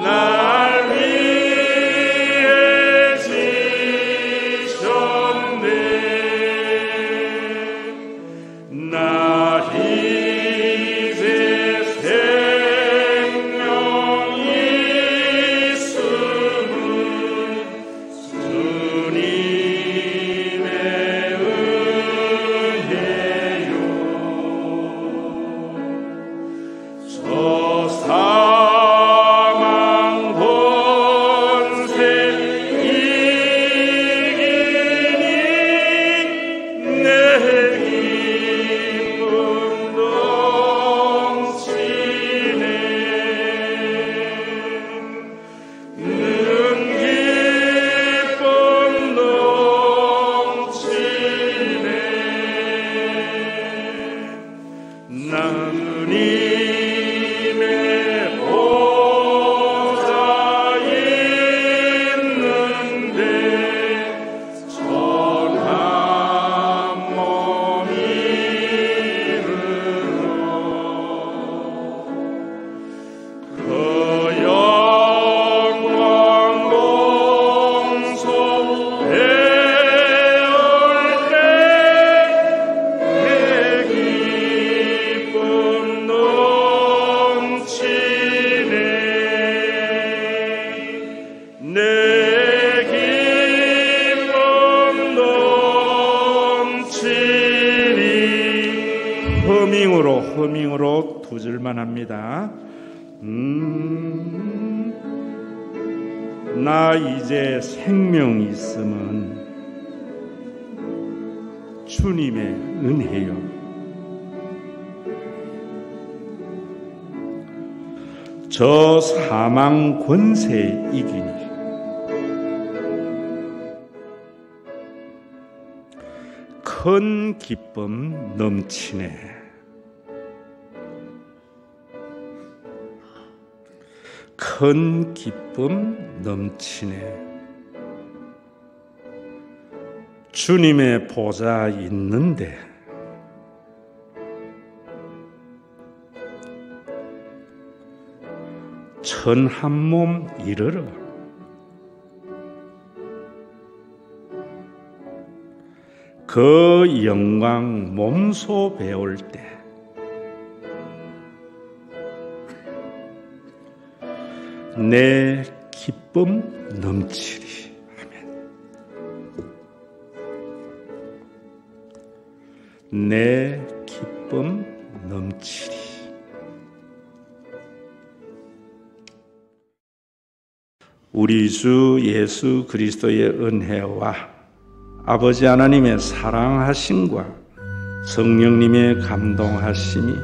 날 위해 지셨네. 허밍으로 두 줄만 합니다. 나 이제 생명 있음은 주님의 은혜요. 저 사망 권세 이기니 큰 기쁨 넘치네. 큰 기쁨 넘치네. 주님의 보좌 있는데 천 한 몸 이르러 그 영광 몸소 배울 때 내 기쁨 넘치리. 아멘. 내 기쁨 넘치리. 우리 주 예수 그리스도의 은혜와 아버지 하나님의 사랑하심과 성령님의 감동하심이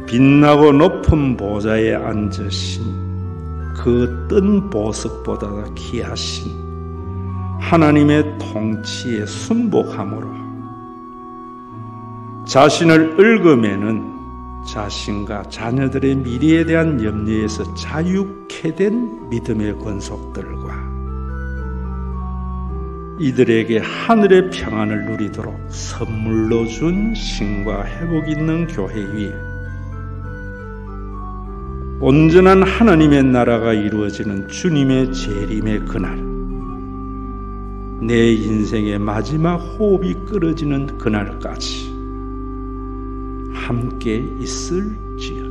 빛나고 높은 보좌에 앉으신 그 뜬 보석보다 귀하신 하나님의 통치에 순복함으로 자신을 얽으매는 자신과 자녀들의 미래에 대한 염려에서 자유케 된 믿음의 권속들과 이들에게 하늘의 평안을 누리도록 선물로 준 신과 회복 있는 교회 위에 온전한 하나님의 나라가 이루어지는 주님의 재림의 그날, 내 인생의 마지막 호흡이 끊어지는 그날까지 함께 있을지어다.